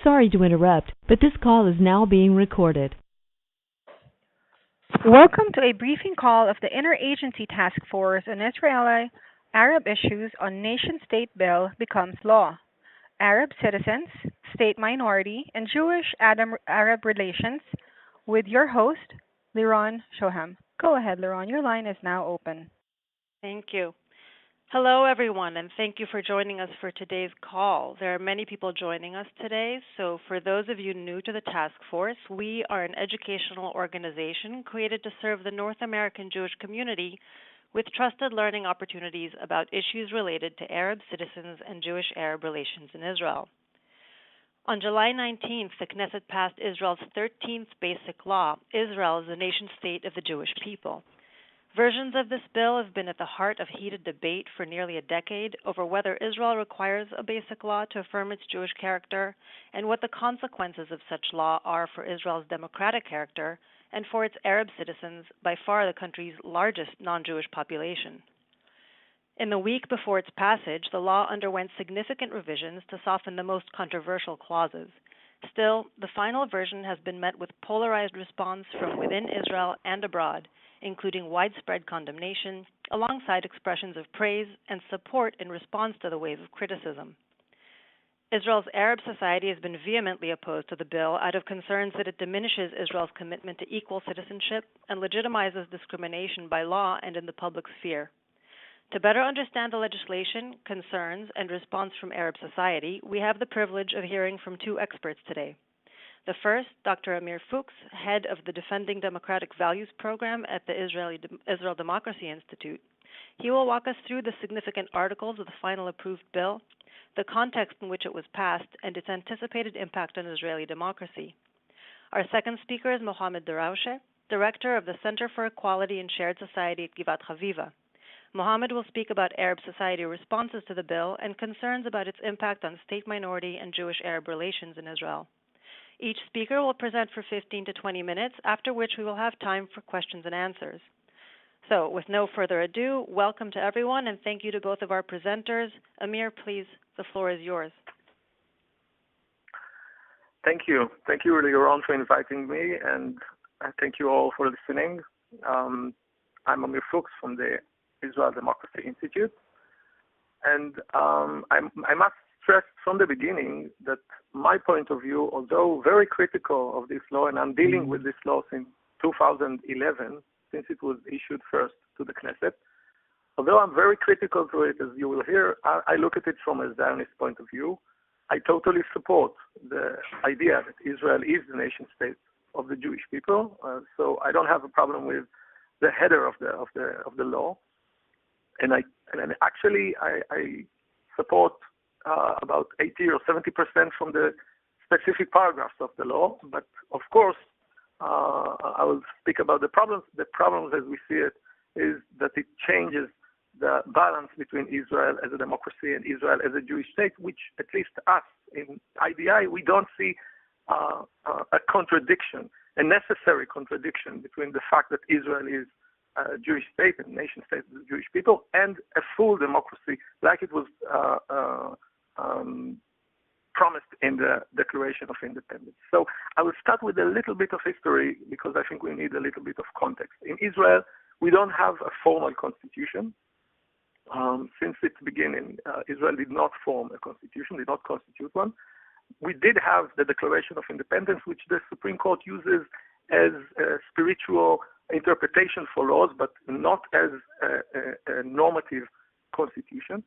Sorry to interrupt, but this call is now being recorded. Welcome to a briefing call of the Interagency Task Force on Israeli-Arab Issues on Nation-State Bill becomes law. Arab citizens, state minority, and Jewish-Arab relations with your host, Liron Shoham. Go ahead, Liron. Your line is now open. Thank you. Hello, everyone, and thank you for joining us for today's call. There are many people joining us today, so for those of you new to the task force, we are an educational organization created to serve the North American Jewish community with trusted learning opportunities about issues related to Arab citizens and Jewish-Arab relations in Israel. On July 19th, the Knesset passed Israel's 13th Basic Law, Israel is the nation-state of the Jewish people. Versions of this bill have been at the heart of heated debate for nearly a decade over whether Israel requires a basic law to affirm its Jewish character and what the consequences of such law are for Israel's democratic character and for its Arab citizens, by far the country's largest non-Jewish population. In the week before its passage, the law underwent significant revisions to soften the most controversial clauses. Still, the final version has been met with polarized response from within Israel and abroad, including widespread condemnation, alongside expressions of praise and support in response to the wave of criticism. Israel's Arab society has been vehemently opposed to the bill out of concerns that it diminishes Israel's commitment to equal citizenship and legitimizes discrimination by law and in the public sphere. To better understand the legislation, concerns, and response from Arab society, we have the privilege of hearing from two experts today. The first, Dr. Amir Fuchs, head of the Defending Democratic Values program at the Israel Democracy Institute. He will walk us through the significant articles of the final approved bill, the context in which it was passed, and its anticipated impact on Israeli democracy. Our second speaker is Mohammed Daraushe, director of the Center for Equality and Shared Society at Givat Haviva. Mohammed will speak about Arab society responses to the bill and concerns about its impact on state minority and Jewish-Arab relations in Israel. Each speaker will present for 15 to 20 minutes, after which we will have time for questions and answers. So, with no further ado, welcome to everyone, and thank you to both of our presenters. Amir, please, the floor is yours. Thank you. Thank you, Liron, for inviting me, and I thank you all for listening. I'm Amir Fuchs from the Israel Democracy Institute, and I must stress from the beginning that my point of view, although very critical of this law, and I'm dealing with this law since 2011, since it was issued first to the Knesset, although I'm very critical to it, as you will hear, I look at it from a Zionist point of view. I totally support the idea that Israel is the nation state of the Jewish people, so I don't have a problem with the header of the law. And actually I support about 80 or 70% from the specific paragraphs of the law. But of course, I will speak about the problems. The problems as we see it is that it changes the balance between Israel as a democracy and Israel as a Jewish state, which at least us in IDI, we don't see a contradiction, a necessary contradiction between the fact that Israel is a Jewish state and nation state of the Jewish people, and a full democracy like it was promised in the Declaration of Independence. So I will start with a little bit of history because I think we need a little bit of context. In Israel, we don't have a formal constitution. Since its beginning, Israel did not form a constitution, did not constitute one. We did have the Declaration of Independence, which the Supreme Court uses as a spiritual interpretation for laws, but not as a normative constitution.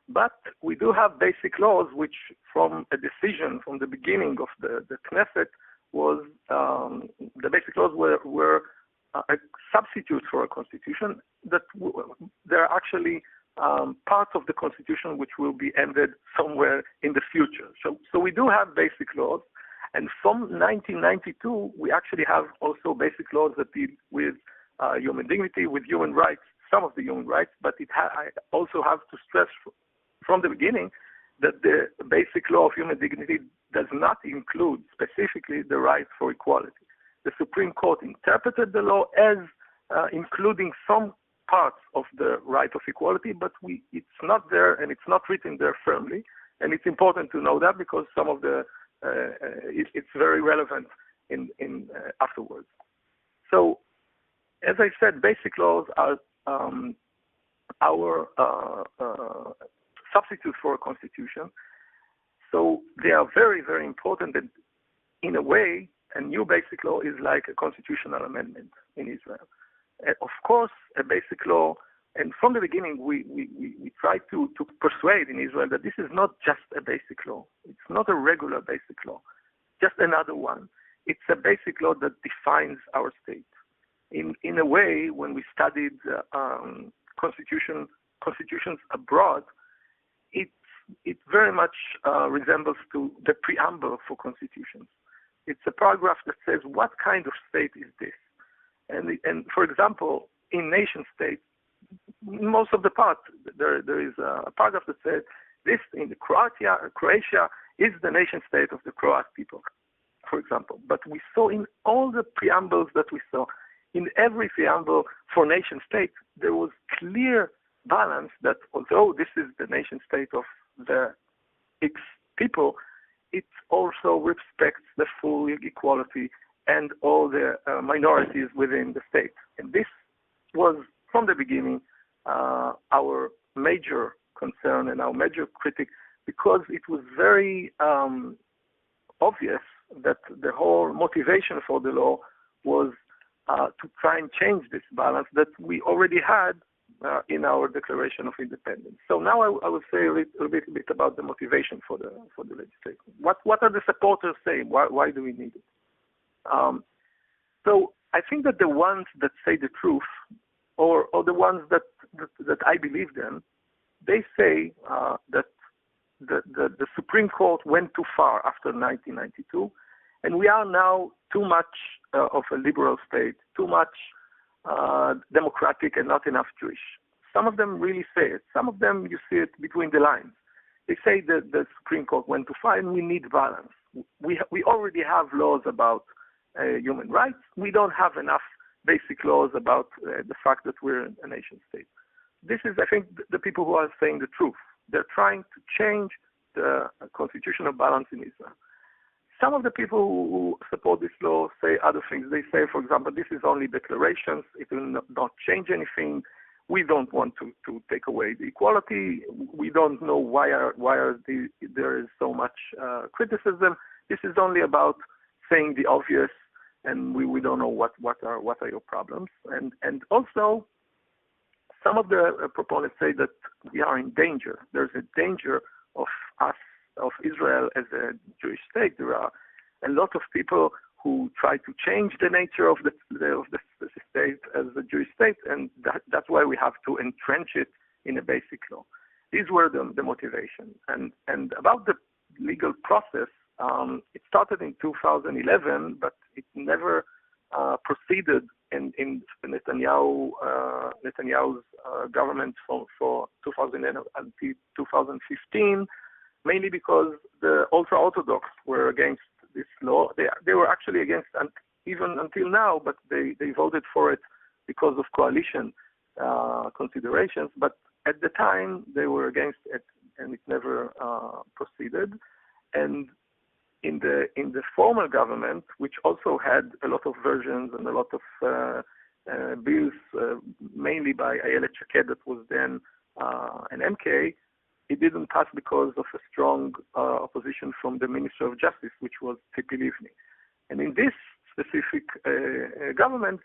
But we do have basic laws, which from a decision from the beginning of the Knesset was, the basic laws were a substitute for a constitution, that they're actually parts of the constitution which will be ended somewhere in the future. So we do have basic laws. And from 1992, we actually have also basic laws that deal with human dignity, with human rights, some of the human rights, but I also have to stress from the beginning that the basic law of human dignity does not include specifically the right for equality. The Supreme Court interpreted the law as including some parts of the right of equality, but it's not there and it's not written there firmly. And it's important to know that because some of the it's very relevant in afterwards. So, as I said, basic laws are our substitute for a constitution. So they are very, very important. And in a way, a new basic law is like a constitutional amendment in Israel. Of course, a basic law, and from the beginning, we tried to persuade in Israel that this is not just a basic law. It's not a regular basic law, just another one. It's a basic law that defines our state. In a way, when we studied constitutions abroad, it very much resembles to the preamble for constitutions. It's a paragraph that says what kind of state is this, and for example, in nation states, most of the part there is a paragraph that says this in Croatia is the nation state of the Croat people, for example. But we saw in all the preambles that we saw, in every preamble for nation state, there was clear balance that although this is the nation state of the X people, it also respects the full equality and all the minorities within the state. And this was, from the beginning, our major concern and our major critic, because it was very obvious that the whole motivation for the law was to try and change this balance that we already had in our Declaration of Independence. So now I will say a little bit about the motivation for the legislation. What are the supporters saying? Why do we need it? So I think that the ones that say the truth, or the ones that I believe them, they say that the Supreme Court went too far after 1992, and we are now too much of a liberal state, too much democratic and not enough Jewish. Some of them really say it. Some of them, you see it between the lines. They say that the Supreme Court went too far and we need balance. We already have laws about human rights. We don't have enough basic laws about the fact that we're a nation state. This is, I think, the people who are saying the truth. They're trying to change the constitutional balance in Israel. Some of the people who support this law say other things. They say, for example, this is only declarations. It will not change anything. We don't want to take away the equality. We don't know why there is so much criticism. This is only about saying the obvious, and we don't know what are your problems. And also, some of the proponents say that we are in danger. There's a danger of us, of Israel as a Jewish state. There are a lot of people who try to change the nature of the state as a Jewish state, and that's why we have to entrench it in a basic law. These were the motivation. And about the legal process, it started in 2011, but it never proceeded in Netanyahu's government for 2011 until 2015, mainly because the ultra-Orthodox were against this law. They were actually against even until now, but they voted for it because of coalition considerations. But at the time, they were against it, and it never proceeded. And in the former government, which also had a lot of versions and a lot of bills, mainly by Ayelet Shaked, that was then an MK, it didn't pass because of a strong opposition from the Minister of Justice, which was Tzipi Livni. And in this specific government,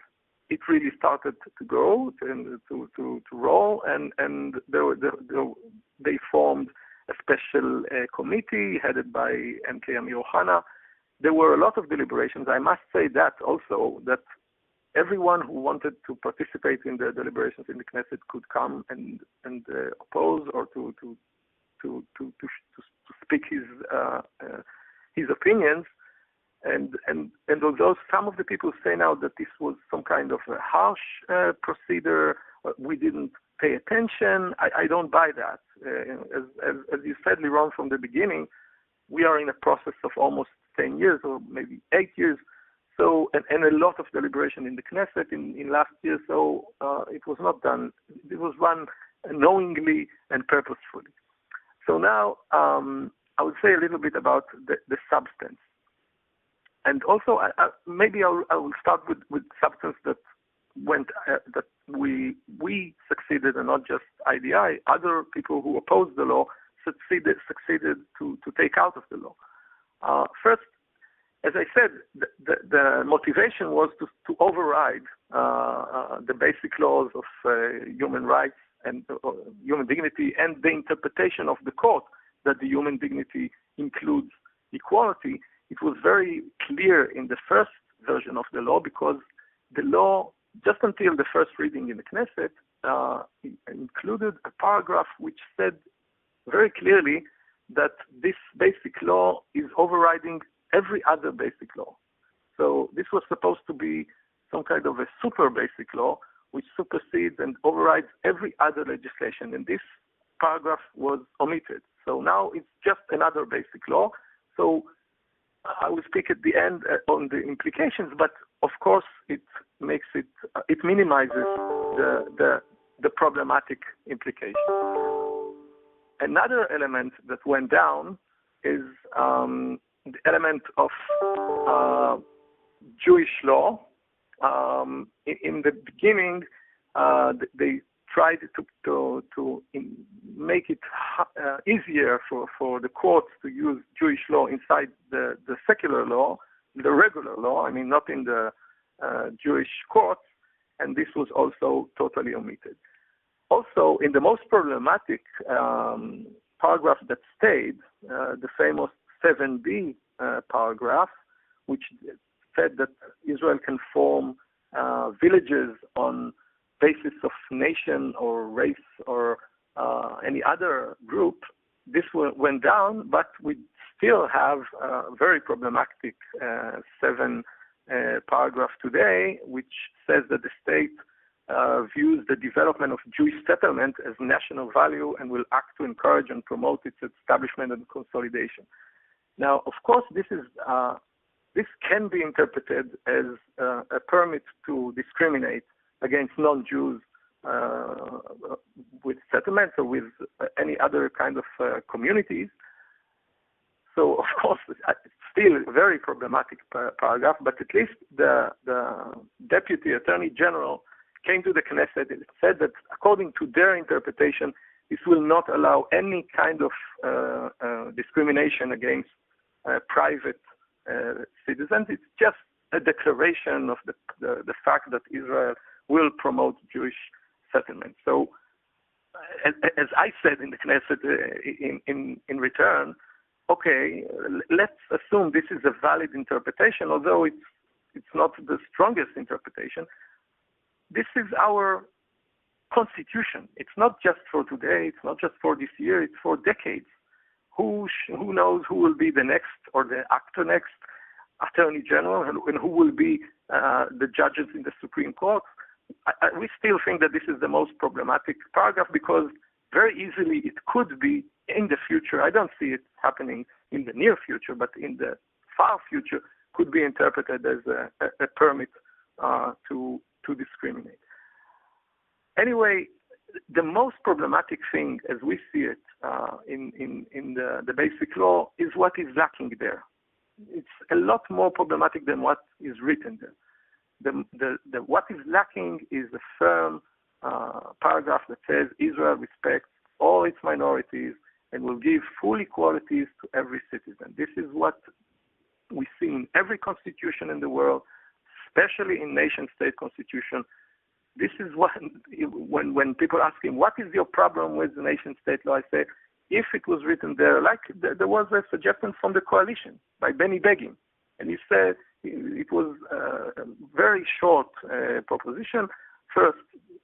it really started to go and to roll, and they formed a special committee headed by MK Amir Ohana. There were a lot of deliberations. I must say that also, that everyone who wanted to participate in the deliberations in the Knesset could come and oppose or to speak his opinions. And although some of the people say now that this was some kind of a harsh procedure, we didn't pay attention, I don't buy that. As you said, Liron, from the beginning, we are in a process of almost 10 years or maybe 8 years. So, and a lot of deliberation in the Knesset in last year. So it was not done. It was run knowingly and purposefully. So now I would say a little bit about the substance. And also, maybe I will start with substance that that we succeeded, and not just IDI. Other people who opposed the law succeeded to take out of the law. First, as I said, the motivation was to override the basic laws of human rights and human dignity, and the interpretation of the court that the human dignity includes equality. It was very clear in the first version of the law, because the law, just until the first reading in the Knesset, included a paragraph which said very clearly that this basic law is overriding every other basic law. So this was supposed to be some kind of a super basic law which supersedes and overrides every other legislation. And this paragraph was omitted. So now it's just another basic law. So I will speak at the end on the implications, but of course it minimizes the problematic implications. Another element that went down is the element of Jewish law. In the beginning, they tried to make it easier for the courts to use Jewish law inside the secular law, the regular law, not in the Jewish courts, and this was also totally omitted. Also, in the most problematic paragraph that stayed, the famous 7b paragraph, which said that Israel can form villages on basis of nation or race or any other group, this went down, but we still have a very problematic 7 paragraph today, which says that the state views the development of Jewish settlement as national value and will act to encourage and promote its establishment and consolidation. Now, of course, this can be interpreted as a permit to discriminate against non-Jews with settlements or with any other kind of communities. So, of course, it's still a very problematic paragraph, but at least the Deputy Attorney General came to the Knesset and said that according to their interpretation, this will not allow any kind of discrimination against private citizens. It's just a declaration of the fact that Israel will promote Jewish settlement. So, as I said in the Knesset in return, okay, let's assume this is a valid interpretation, although it's not the strongest interpretation. This is our constitution. It's not just for today. It's not just for this year. It's for decades. Who knows who will be the next or the after next Attorney General, and who will be the judges in the Supreme Court? We still think that this is the most problematic paragraph, because very easily it could be in the future. I don't see it happening in the near future, but in the far future could be interpreted as a permit to discriminate. Anyway, the most problematic thing, as we see it in the basic law, is what is lacking there. It's a lot more problematic than what is written there. What is lacking is a firm paragraph that says Israel respects all its minorities and will give full equalities to every citizen. This is what we see in every constitution in the world, especially in nation-state constitution. This is what, when people ask him, what is your problem with the nation-state law? I say, if it was written there, like there was a suggestion from the coalition by Benny Begin, and he said it was a very short proposition. First,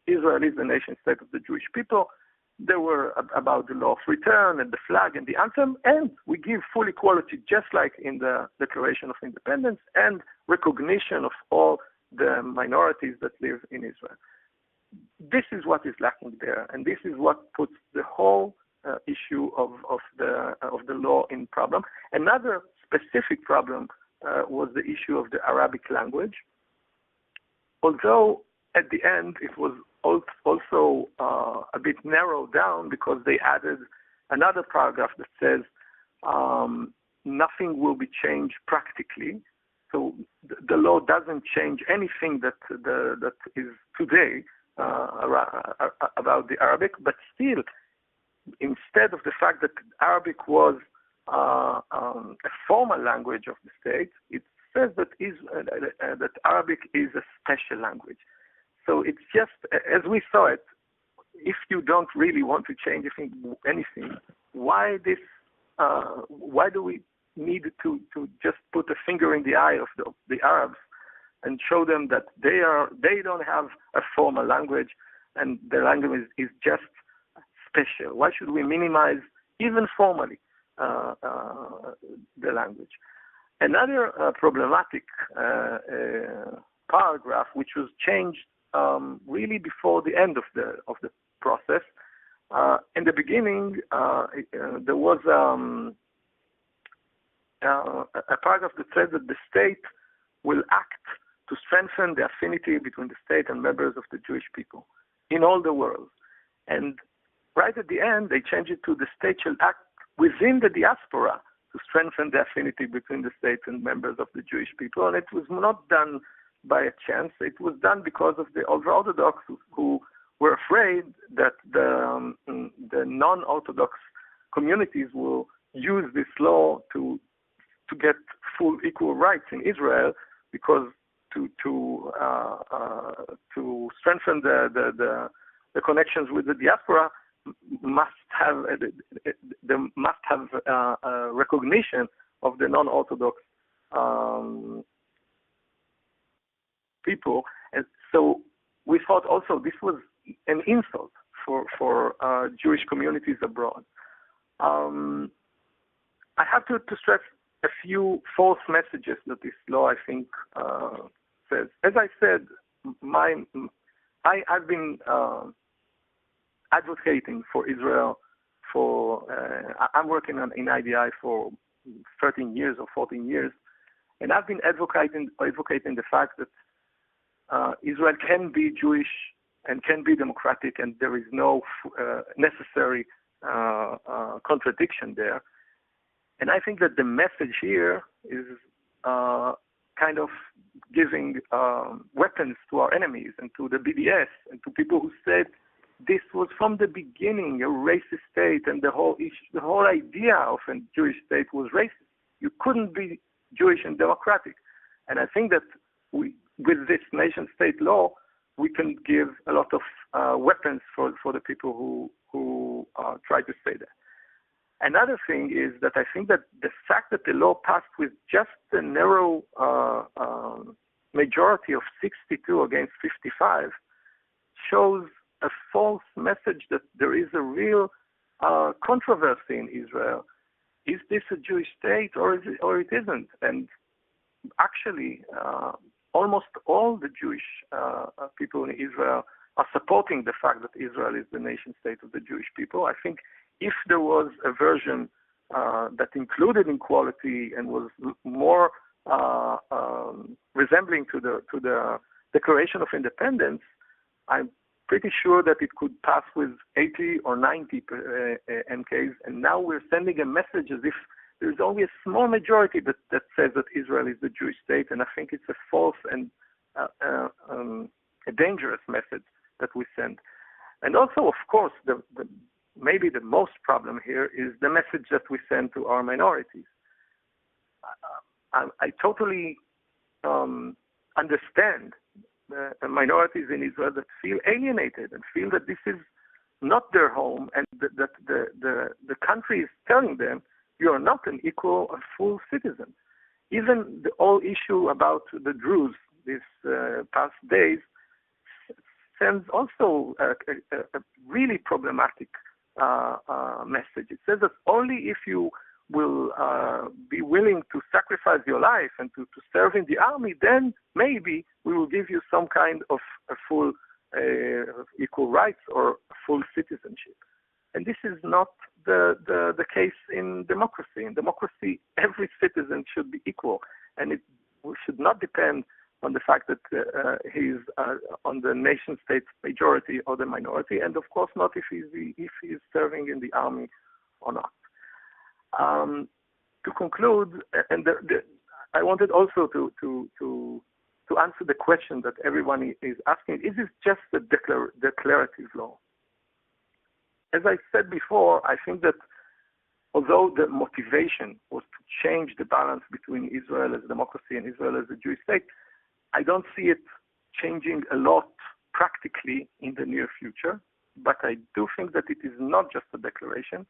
Israel is the nation-state of the Jewish people. There were about the law of return and the flag and the anthem, and we give full equality, just like in the Declaration of Independence, and recognition of all the minorities that live in Israel. This is what is lacking there, and this is what puts the whole issue of the law in problem. Another specific problem was the issue of the Arabic language. Although at the end it was also a bit narrowed down, because they added another paragraph that says nothing will be changed practically. So the law doesn't change anything that is today about the Arabic, but still, instead of the fact that Arabic was a formal language of the state, it says that that Arabic is a special language. So it's just, as we saw it, if you don't really want to change anything, why do we need to just put a finger in the eye of the Arabs and show them that they don't have a formal language and their language is just special? Why should we minimize, even formally, the language? Another problematic paragraph, which was changed really before the end of the process. In the beginning, there was a paragraph that says that the state will act to strengthen the affinity between the state and members of the Jewish people in all the world. And right at the end, they changed it to the state shall act within the diaspora to strengthen the affinity between the state and members of the Jewish people. And it was not done by a chance. It was done because of the ultra-Orthodox who were afraid that the non-Orthodox communities will use this law to get full equal rights in Israel, because to strengthen the connections with the diaspora must have recognition of the non-Orthodox people, and so we thought also this was an insult for Jewish communities abroad. I have to stress a few false messages that this law, I think, says. As I said, I've been advocating for Israel I'm working in IDI for 13 years or 14 years, and I've been advocating the fact that Israel can be Jewish and can be democratic, and there is no necessary contradiction there. And I think that the message here is kind of giving weapons to our enemies and to the BDS and to people who said this was from the beginning a racist state, and the whole idea of a Jewish state was racist. You couldn't be Jewish and democratic. And I think that with this nation-state law, we can give a lot of weapons for the people who try to say that. Another thing is that I think that the fact that the law passed with just a narrow majority of 62 against 55 shows a false message that there is a real controversy in Israel. Is this a Jewish state or it isn't? And actually, almost all the Jewish people in Israel are supporting the fact that Israel is the nation state of the Jewish people. I think if there was a version that included equality and was more resembling to the Declaration of Independence, I'm pretty sure that it could pass with 80 or 90 MKs. And now we're sending a message as if there's only a small majority that says that Israel is the Jewish state, and I think it's a false and a dangerous message that we send. And also, of course, maybe the most problem here is the message that we send to our minorities. I totally understand minorities in Israel that feel alienated and feel that this is not their home, and that the country is telling them you are not an equal or full citizen. Even the whole issue about the Druze these past days sends also a really problematic message. It says that only if you will be willing to sacrifice your life and to serve in the army, then maybe we will give you some kind of a full equal rights or full citizenship. And this is not the case in democracy. In democracy, every citizen should be equal, and it should not depend on the fact that he's on the nation-state majority or the minority, and of course not if he's serving in the army or not. To conclude, and I wanted also to answer the question that everyone is asking: is this just a declarative law? As I said before, I think that although the motivation was to change the balance between Israel as a democracy and Israel as a Jewish state, I don't see it changing a lot practically in the near future. But I do think that it is not just a declaration.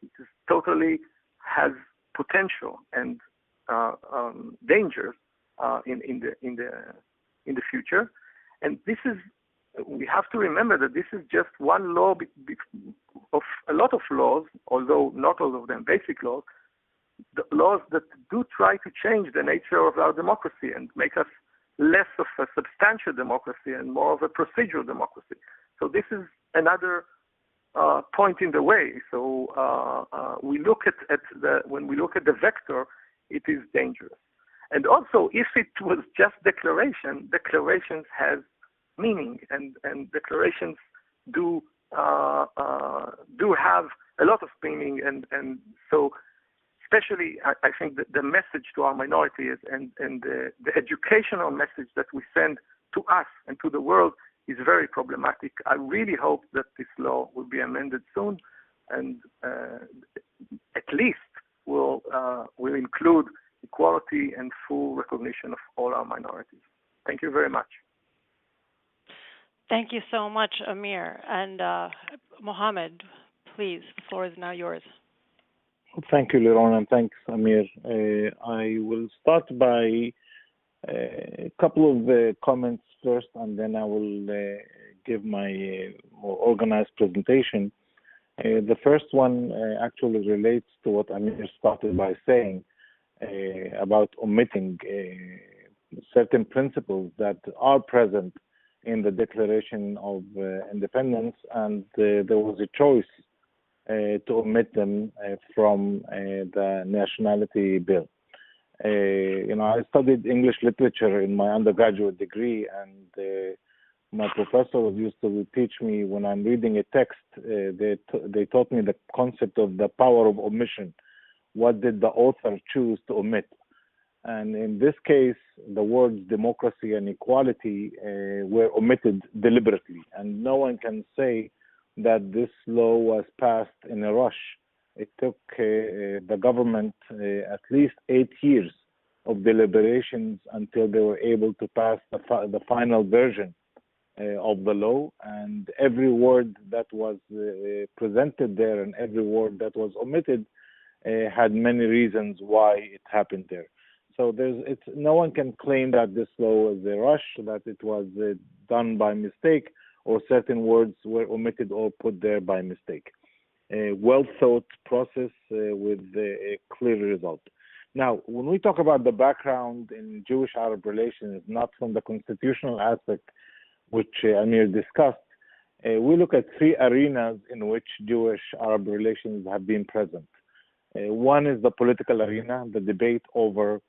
It is totally has potential and dangers in the future. And this is, we have to remember that this is just one law of a lot of laws, although not all of them basic laws, the laws that do try to change the nature of our democracy and make us less of a substantial democracy and more of a procedural democracy. So this is another point in the way. So we look at when we look at the vector, it is dangerous. And also, if it was just declarations has meaning, and declarations do have a lot of meaning, and so especially I think that the message to our minorities and the educational message that we send to us and to the world is very problematic. I really hope that this law will be amended soon, and at least will include equality and full recognition of all our minorities. Thank you very much. Thank you so much, Amir. And Mohammed, please, the floor is now yours. Thank you, Liron, and thanks, Amir. I will start by a couple of comments first, and then I will give my more organized presentation. The first one actually relates to what Amir started by saying about omitting certain principles that are present in the Declaration of Independence, and there was a choice to omit them from the nationality bill. I studied English literature in my undergraduate degree, and my professors used to teach me when I'm reading a text, they taught me the concept of the power of omission. What did the author choose to omit? And in this case, the words democracy and equality were omitted deliberately. And no one can say that this law was passed in a rush. It took the government at least 8 years of deliberations until they were able to pass the final version of the law. And every word that was presented there and every word that was omitted had many reasons why it happened there. So no one can claim that this law was a rush, that it was done by mistake, or certain words were omitted or put there by mistake. A well-thought process with a clear result. Now, when we talk about the background in Jewish-Arab relations, not from the constitutional aspect, which Amir discussed, we look at three arenas in which Jewish-Arab relations have been present. One is the political arena, the debate over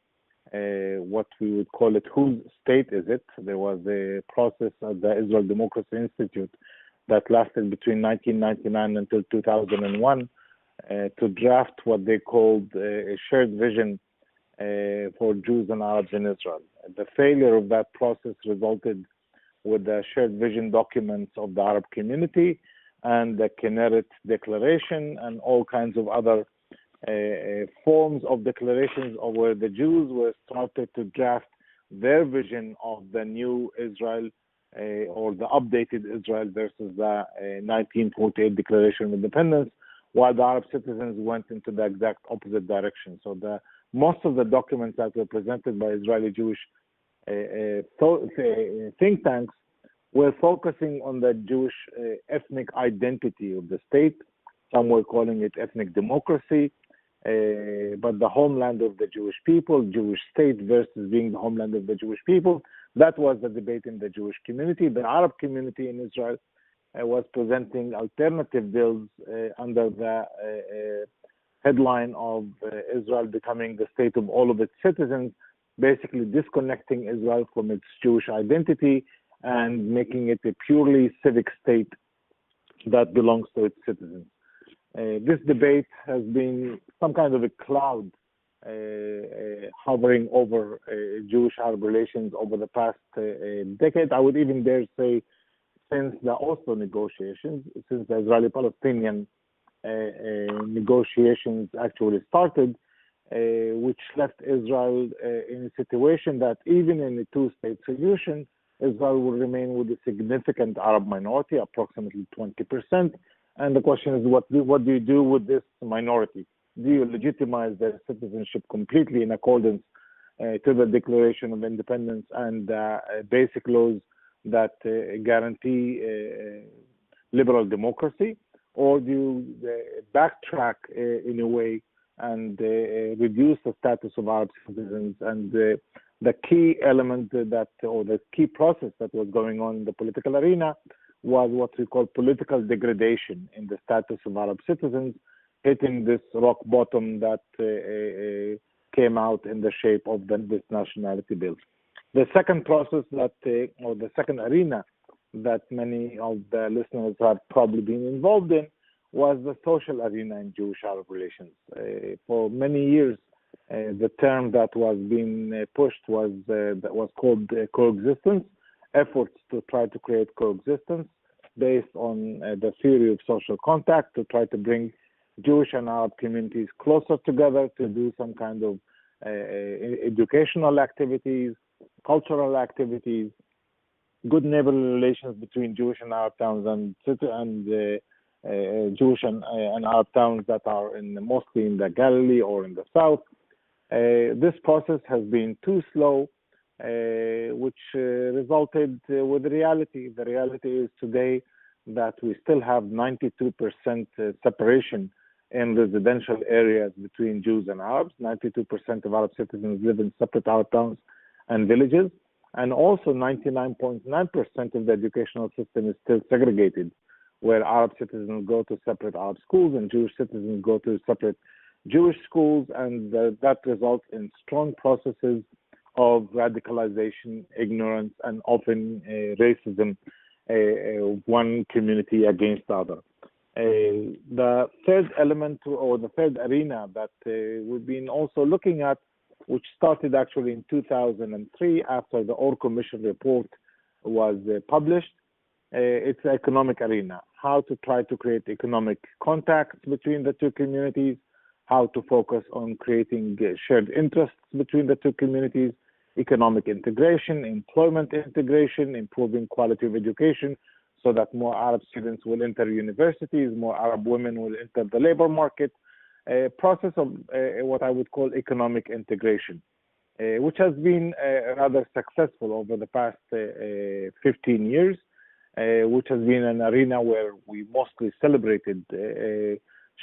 what we would call it, whose state is it? There was a process at the Israel Democracy Institute that lasted between 1999 until 2001 to draft what they called a shared vision for Jews and Arabs in Israel. The failure of that process resulted with the shared vision documents of the Arab community and the Kinneret Declaration and all kinds of other forms of declarations where the Jews were started to draft their vision of the new Israel or the updated Israel versus the 1948 Declaration of Independence, while the Arab citizens went into the exact opposite direction. So most of the documents that were presented by Israeli Jewish think tanks were focusing on the Jewish ethnic identity of the state. Some were calling it ethnic democracy, but the homeland of the Jewish people, Jewish state versus being the homeland of the Jewish people, that was the debate in the Jewish community. The Arab community in Israel was presenting alternative bills under the headline of Israel becoming the state of all of its citizens, basically disconnecting Israel from its Jewish identity and making it a purely civic state that belongs to its citizens. This debate has been some kind of a cloud hovering over Jewish-Arab relations over the past decade. I would even dare say since the Oslo negotiations, since the Israeli-Palestinian negotiations actually started, which left Israel in a situation that even in a two-state solution, Israel will remain with a significant Arab minority, approximately 20%. And the question is, what do you do with this minority? Do you legitimize their citizenship completely in accordance to the Declaration of Independence and basic laws that guarantee liberal democracy? Or do you backtrack in a way and reduce the status of Arab citizens? And the key element or the key process that was going on in the political arena was what we call political degradation in the status of Arab citizens, hitting this rock bottom that came out in the shape of this nationality bill. The second process or the second arena that many of the listeners have probably been involved in was the social arena in Jewish-Arab relations. For many years, the term that was being pushed was called coexistence, efforts to try to create coexistence based on the theory of social contact, to try to bring Jewish and Arab communities closer together, to do some kind of educational activities, cultural activities, good neighborly relations between Jewish and Arab towns and Jewish and Arab towns that are mostly in the Galilee or in the south. This process has been too slow, which resulted with the reality. The reality is today that we still have 92% separation in residential areas between Jews and Arabs. 92% of Arab citizens live in separate Arab towns and villages. And also 99.9% of the educational system is still segregated, where Arab citizens go to separate Arab schools and Jewish citizens go to separate Jewish schools, and that results in strong processes of radicalization, ignorance, and often racism, one community against the other. The third element or the third arena that we've been also looking at, which started actually in 2003 after the Orr Commission report was published, it's the economic arena. How to try to create economic contacts between the two communities, how to focus on creating shared interests between the two communities, economic integration, employment integration, improving quality of education so that more Arab students will enter universities, more Arab women will enter the labor market, a process of what I would call economic integration, which has been rather successful over the past 15 years, which has been an arena where we mostly celebrated,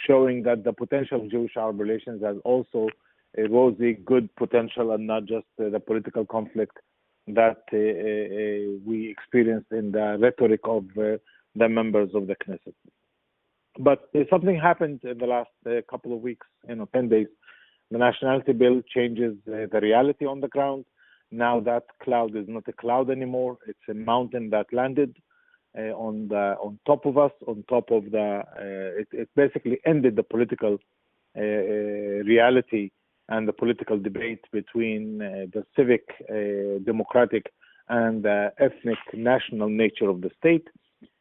showing that the potential of Jewish-Arab relations has also a rosy, good potential and not just the political conflict that we experienced in the rhetoric of the members of the Knesset. But something happened in the last couple of weeks, 10 days. The nationality bill changes the reality on the ground. Now that cloud is not a cloud anymore. It's a mountain that landed on top of us, on top of it basically ended the political reality and the political debate between the civic, democratic, and ethnic national nature of the state.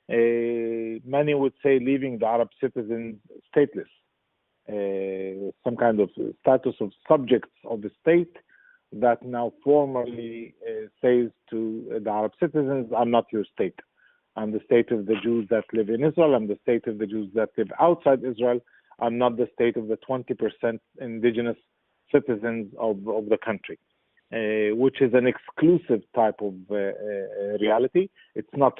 Many would say leaving the Arab citizens stateless, some kind of status of subjects of the state that now formally says to the Arab citizens, I'm not your state. I'm the state of the Jews that live in Israel. I'm the state of the Jews that live outside Israel. I'm not the state of the 20% indigenous citizens of the country, which is an exclusive type of reality. It's not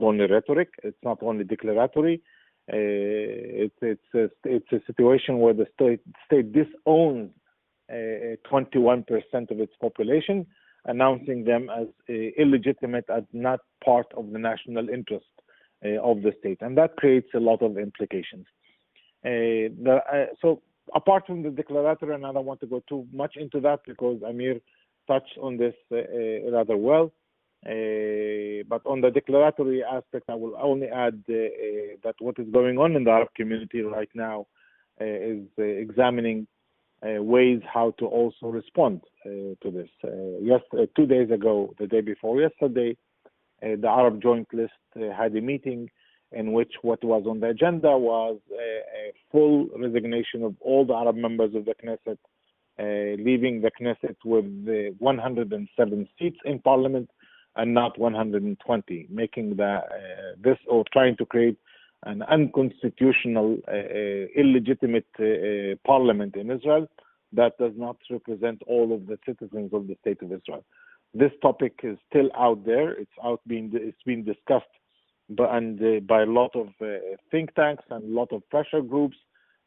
only rhetoric. It's not only declaratory. It's a situation where the state disowns 21% of its population, announcing them as illegitimate, as not part of the national interest of the state, and that creates a lot of implications. So apart from the declaratory, and I don't want to go too much into that because Amir touched on this rather well, But on the declaratory aspect, I will only add that what is going on in the Arab community right now is examining ways how to also respond to this. 2 days ago, the day before yesterday, the Arab Joint List had a meeting in which what was on the agenda was a full resignation of all the Arab members of the Knesset, leaving the Knesset with 107 seats in parliament and not 120, making this or trying to create an unconstitutional, illegitimate parliament in Israel that does not represent all of the citizens of the state of Israel. This topic is still out there. It's been discussed by a lot of think tanks and a lot of pressure groups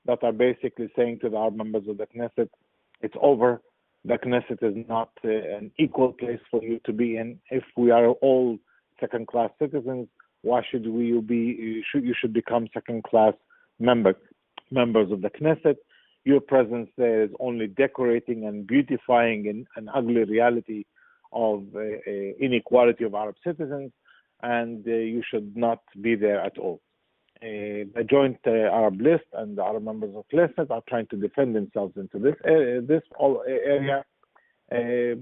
that are basically saying to the Arab members of the Knesset, it's over. The Knesset is not an equal place for you to be in. If we are all second-class citizens, why should you be? You should become second-class members of the Knesset. Your presence there is only decorating and beautifying an ugly reality of inequality of Arab citizens, and you should not be there at all. The Joint Arab List and the Arab members of Knesset are trying to defend themselves into this area.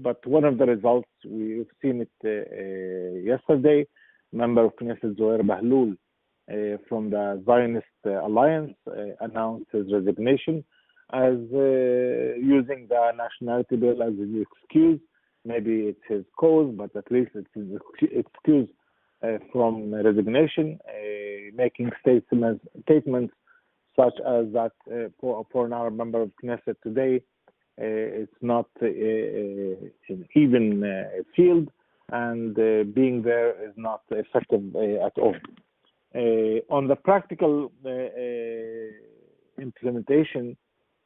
But one of the results, we've seen it yesterday, member of Knesset Zohair Bahlul from the Zionist Alliance announced his resignation as using the nationality bill as his excuse. Maybe it's his cause, but at least it's his excuse from resignation, making statements such as that for an Arab member of Knesset today, it's not an even field, and being there is not effective at all. On the practical implementation,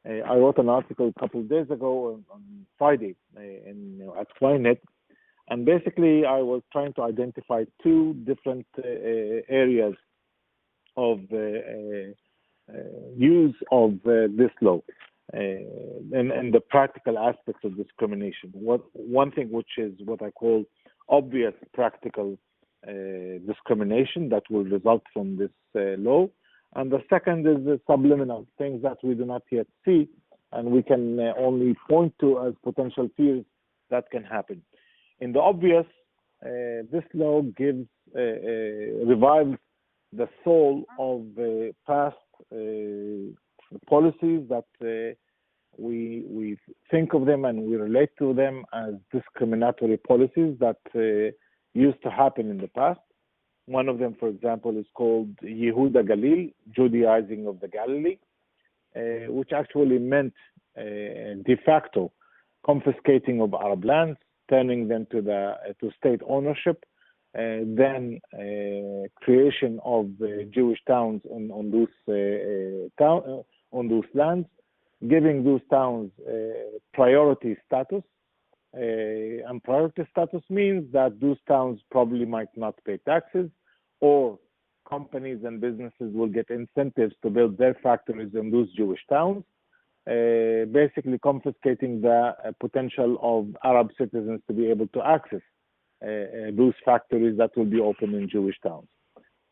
I wrote an article a couple of days ago on Friday at Ynet, and basically I was trying to identify two different areas of use of this law and the practical aspects of discrimination. One thing which is what I call obvious practical discrimination that will result from this law, and the second is the subliminal things that we do not yet see and we can only point to as potential fears that can happen. In the obvious, this law revives the soul of past policies that we think of them and we relate to them as discriminatory policies that used to happen in the past. One of them, for example, is called Yehuda Galil, Judaizing of the Galilee, which actually meant de facto confiscating of Arab lands, turning them to state ownership, then creation of Jewish towns on those lands, giving those towns priority status. And priority status means that those towns probably might not pay taxes, or companies and businesses will get incentives to build their factories in those Jewish towns, basically confiscating the potential of Arab citizens to be able to access those factories that will be open in Jewish towns.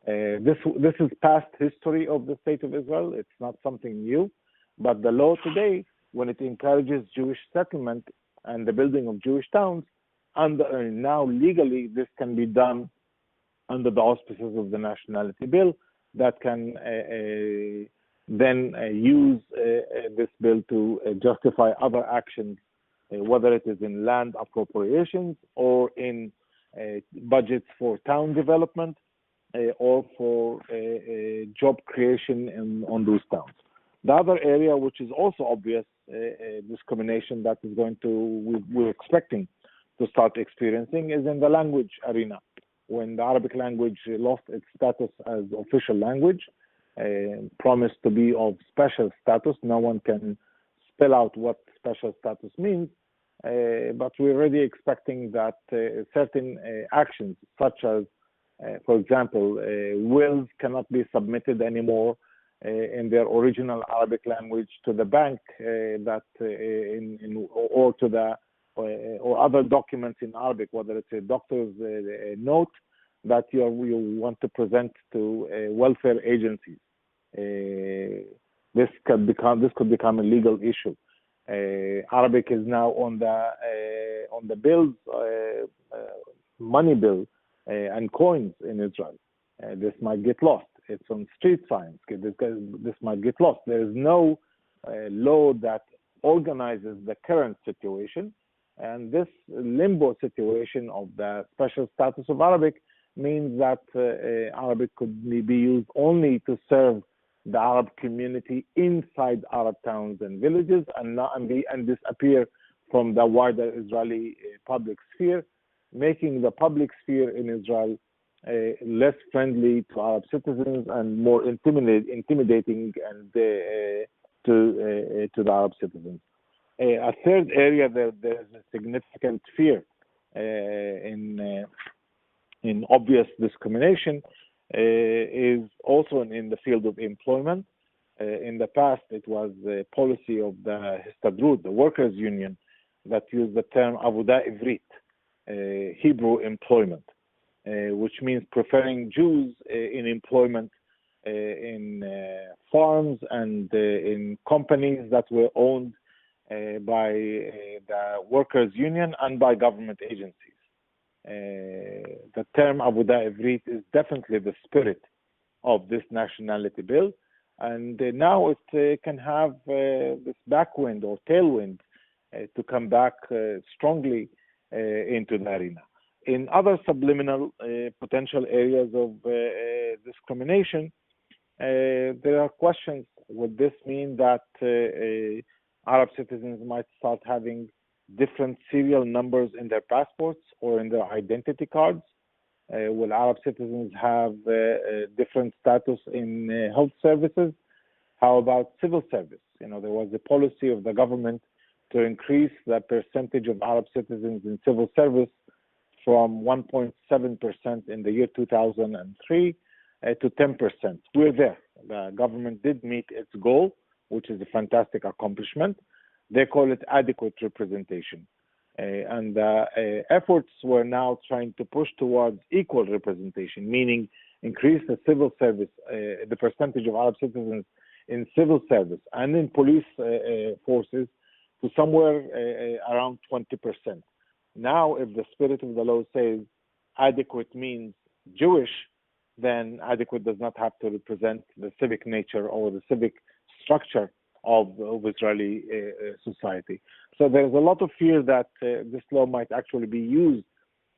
This is past history of the State of Israel. It's not something new, but the law today, when it encourages Jewish settlement and the building of Jewish towns, now legally this can be done under the auspices of the nationality bill that can then use this bill to justify other actions, whether it is in land appropriations or in budgets for town development or for job creation on those towns. The other area, which is also obvious discrimination that is we're expecting to start experiencing, is in the language arena. When the Arabic language lost its status as official language, promised to be of special status, no one can spell out what special status means, but we're already expecting that certain actions, such as, for example, wills cannot be submitted anymore in their original Arabic language to the bank or to the or other documents in Arabic, whether it's a doctor's note that you want to present to welfare agencies. This could become a legal issue. Arabic is now on the bills, money bill, and coins in Israel. This might get lost. It's on street signs. This might get lost. There is no law that organizes the current situation, and this limbo situation of the special status of Arabic means that Arabic could be used only to serve the Arab community inside Arab towns and villages, and disappear from the wider Israeli public sphere, making the public sphere in Israel less friendly to Arab citizens and more intimidating and to the Arab citizens. A third area there is a significant fear in obvious discrimination is also in the field of employment. In the past, it was the policy of the Histadrut, the workers' union, that used the term Avodah Ivrit, Hebrew employment, which means preferring Jews in employment in farms and in companies that were owned by the workers' union and by government agencies. The term Avodah Ivrit is definitely the spirit of this nationality bill, and now it can have this backwind or tailwind to come back strongly into the arena. In other subliminal potential areas of discrimination, there are questions. Would this mean that Arab citizens might start having different serial numbers in their passports or in their identity cards? Will Arab citizens have different status in health services? How about civil service? There was a policy of the government to increase the percentage of Arab citizens in civil service from 1.7% in the year 2003 to 10%. We're there. The government did meet its goal, which is a fantastic accomplishment. They call it adequate representation. And the efforts were now trying to push towards equal representation, meaning increase the civil service, the percentage of Arab citizens in civil service and in police forces to somewhere around 20%. Now, if the spirit of the law says adequate means Jewish, then adequate does not have to represent the civic nature or the civic structure of Israeli society. So there's a lot of fear that this law might actually be used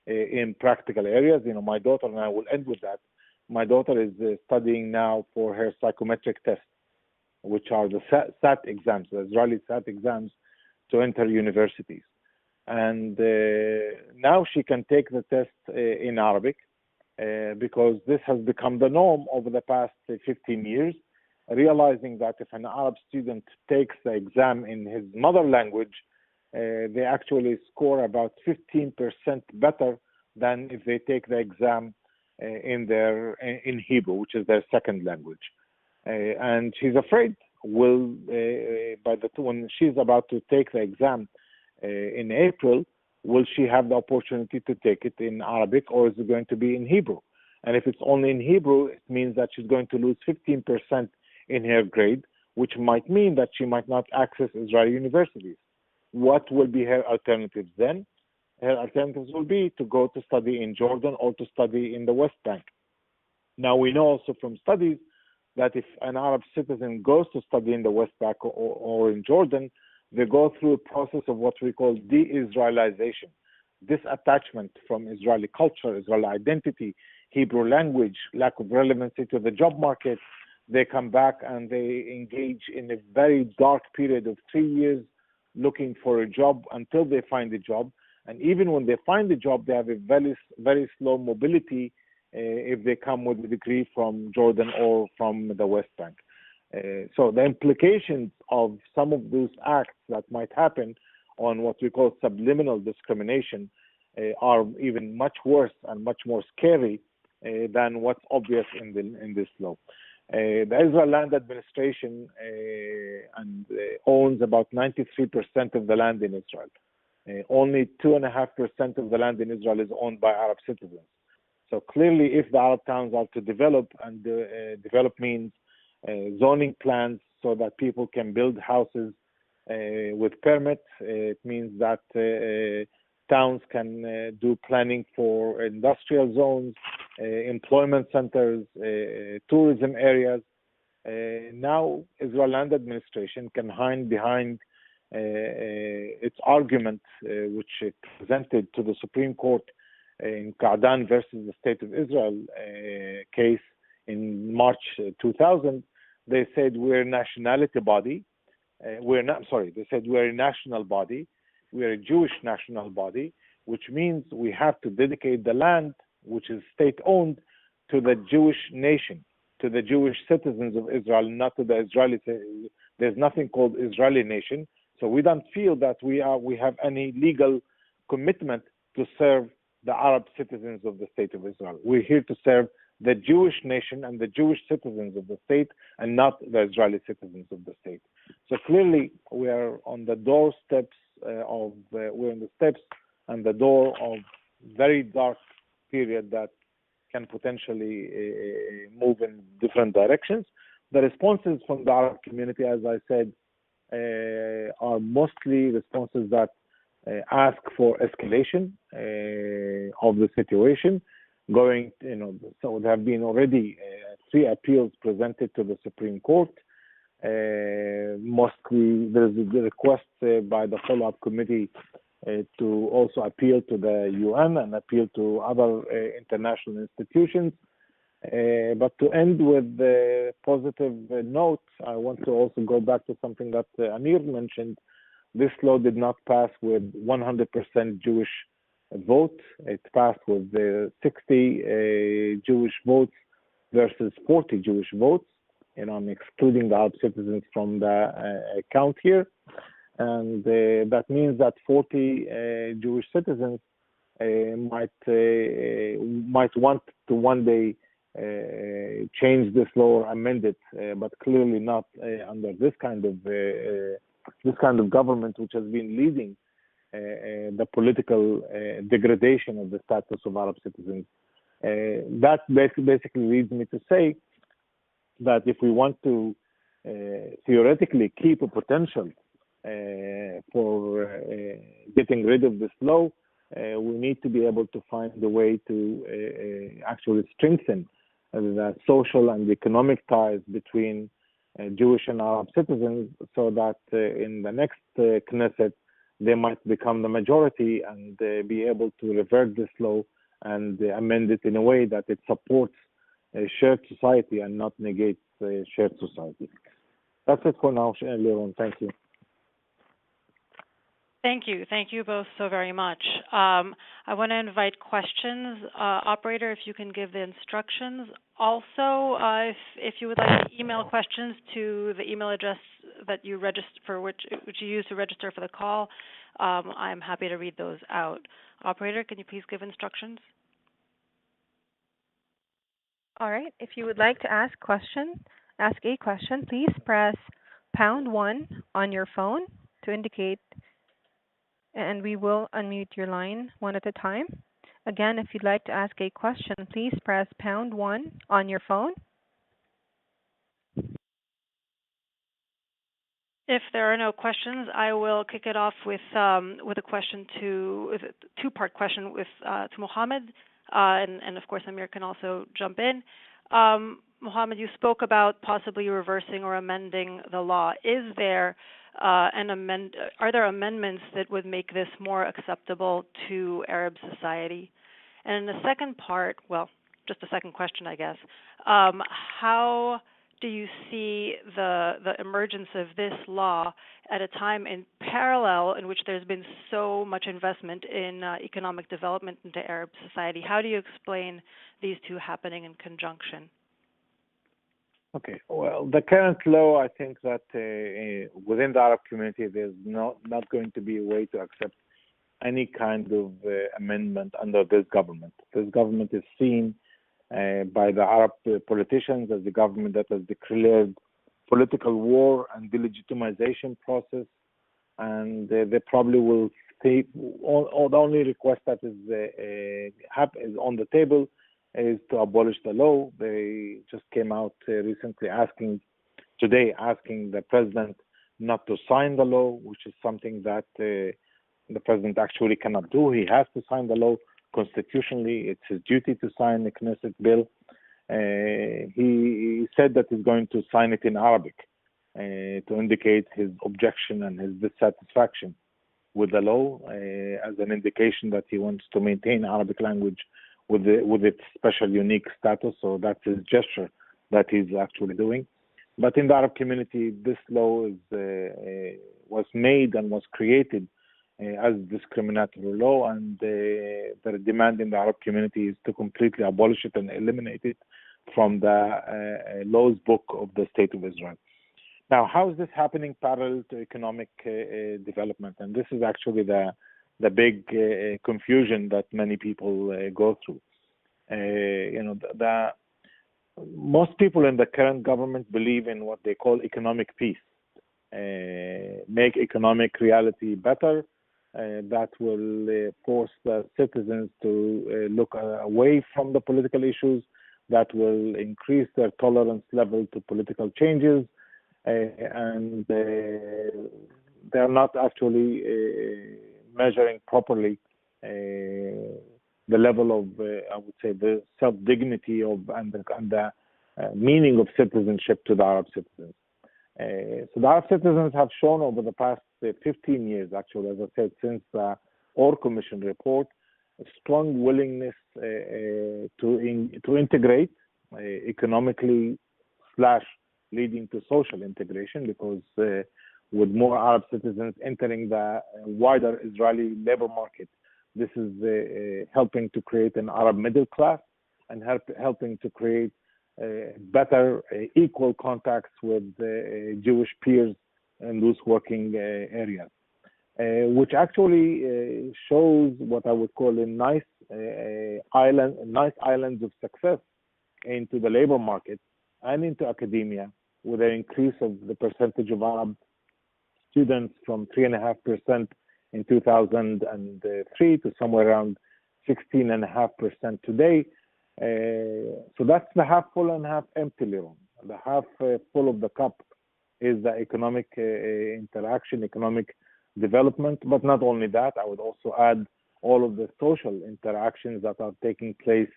in practical areas. My daughter, and I will end with that, my daughter is studying now for her psychometric tests, which are the SAT exams, the Israeli SAT exams to enter universities. And now she can take the test in Arabic because this has become the norm over the past 15 years, realizing that if an Arab student takes the exam in his mother language, they actually score about 15% better than if they take the exam in Hebrew, which is their second language. And she's afraid when she's about to take the exam in April, will she have the opportunity to take it in Arabic, or is it going to be in Hebrew? And if it's only in Hebrew, it means that she's going to lose 15% in her grade, which might mean that she might not access Israeli universities. What will be her alternatives then? Her alternatives will be to go to study in Jordan or to study in the West Bank. Now, we know also from studies that if an Arab citizen goes to study in the West Bank or in Jordan, they go through a process of what we call de-Israelization, disattachment from Israeli culture, Israeli identity, Hebrew language, lack of relevancy to the job market. They come back and they engage in a very dark period of 3 years looking for a job until they find a job. And even when they find a job, they have a very, very slow mobility if they come with a degree from Jordan or from the West Bank. So the implications of some of those acts that might happen on what we call subliminal discrimination are even much worse and much more scary than what's obvious in this law. The Israel Land Administration owns about 93% of the land in Israel. only 2.5% of the land in Israel is owned by Arab citizens. So clearly, if the Arab towns are to develop, and develop means zoning plans so that people can build houses with permits, it means that towns can do planning for industrial zones, employment centers, tourism areas. Now, Israel Land Administration can hide behind its argument, which it presented to the Supreme Court in Qa'dan versus the State of Israel case in March 2000. They said we're a nationality body. They said we're a national body. We're a Jewish national body, which means we have to dedicate the land, which is state-owned, to the Jewish nation, to the Jewish citizens of Israel, not to the Israeli. There's nothing called Israeli nation. So we don't feel that we have any legal commitment to serve the Arab citizens of the State of Israel. We're here to serve the Jewish nation and the Jewish citizens of the state, and not the Israeli citizens of the state. So clearly, we are on the doorsteps we're on the steps and the door of very dark period that can potentially move in different directions. The responses from the Arab community, as I said, are mostly responses that ask for escalation of the situation. So there have been already 3 appeals presented to the Supreme Court. Mostly, there's a request by the follow-up committee to also appeal to the UN and appeal to other international institutions. But to end with the positive note, I want to also go back to something that Amir mentioned. This law did not pass with 100% Jewish vote. It passed with 60 Jewish votes versus 40 Jewish votes. I'm excluding the Arab citizens from the count here. And that means that 40 Jewish citizens might want to one day change this law or amend it, but clearly not under this kind of government, which has been leading the political degradation of the status of Arab citizens. That basically leads me to say that if we want to theoretically keep a potential for getting rid of this law, we need to be able to find a way to actually strengthen the social and economic ties between Jewish and Arab citizens, so that in the next Knesset they might become the majority and be able to revert this law and amend it in a way that it supports a shared society and not negates a shared society. That's it for now, Liron. Thank you. Thank you. Thank you both so very much. I want to invite questions. Operator, if you can give the instructions. Also, if you would like to email questions to the email address that you register which you use to register for the call, I'm happy to read those out. Operator, can you please give instructions? All right. If you would like to ask a question, please press #1 on your phone to indicate, and we will unmute your line one at a time. Again, if you'd like to ask a question, please press #1 on your phone. If there are no questions, I will kick it off with a question with a two-part question to Mohammed, and of course Amir can also jump in. Mohammed, you spoke about possibly reversing or amending the law. Is there are there amendments that would make this more acceptable to Arab society? And in the second part, well, just a second question, I guess, how do you see the emergence of this law at a time in parallel in which there's been so much investment in economic development into Arab society? How do you explain these two happening in conjunction? Okay. Well, the current law, I think that within the Arab community, there's not going to be a way to accept any kind of amendment under this government. This government is seen by the Arab politicians as the government that has declared political war and delegitimization process, and they probably will the only request that is on the table is to abolish the law. They just came out recently asking the president not to sign the law, which is something that the president actually cannot do. He has to sign the law constitutionally. It's his duty to sign the Knesset bill. He said that he's going to sign it in Arabic to indicate his objection and his dissatisfaction with the law as an indication that he wants to maintain Arabic language with its special unique status. So that's his gesture that he's actually doing. But in the Arab community, this law was made and was created as discriminatory law, and the demand in the Arab community is to completely abolish it and eliminate it from the laws book of the State of Israel. Now, how is this happening parallel to economic development? And this is actually the big confusion that many people go through. Most people in the current government believe in what they call economic peace, make economic reality better. That will force the citizens to look away from the political issues. That will increase their tolerance level to political changes, and they're not actually measuring properly the level of, I would say, the self-dignity of and the meaning of citizenship to the Arab citizens. So the Arab citizens have shown over the past 15 years, actually, as I said, since the Or Commission report, a strong willingness to integrate economically / leading to social integration, because with more Arab citizens entering the wider Israeli labor market, this is helping to create an Arab middle class and helping to create better equal contacts with Jewish peers in those working areas, which actually shows what I would call a nice islands of success into the labor market and into academia, with an increase of the percentage of Arab students from 3.5% in 2003 to somewhere around 16.5% today. So that's the half full and half empty, Leon. The half full of the cup is the economic interaction, economic development. But not only that, I would also add all of the social interactions that are taking place